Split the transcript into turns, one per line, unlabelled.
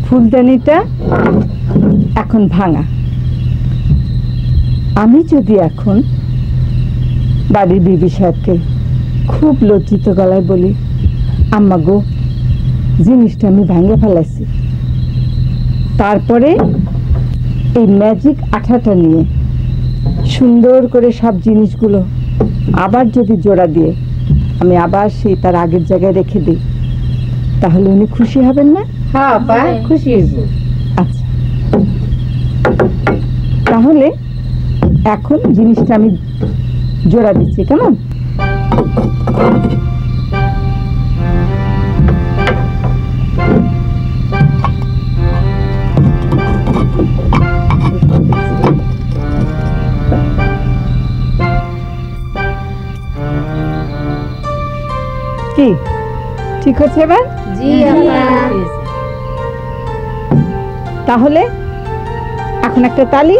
ফুলদানিটা এখন ভাঙা। আমি যদি এখন বাড়ির বিবি সাহেবকে খুব লজ্জিত গলায় বলি, আম্মা গো, জিনিসটা আমি ভাঙে ফেলাইছি, তারপরে এই ম্যাজিক আঠাটা নিয়ে সুন্দর করে সব জিনিসগুলো আবার যদি জোড়া দিয়ে আমি আবার সেই তার আগের জায়গায় রেখে দিই, তাহলে উনি খুশি হবেন না?
হ্যাঁ আপা, খুশি হইব।
আচ্ছা, তাহলে এখন জিনিসটা আমি জোড়া দিচ্ছি, কেমন? কি ঠিক হচ্ছে এবার?
জি আপা।
তাহলে এখন একটা তালি।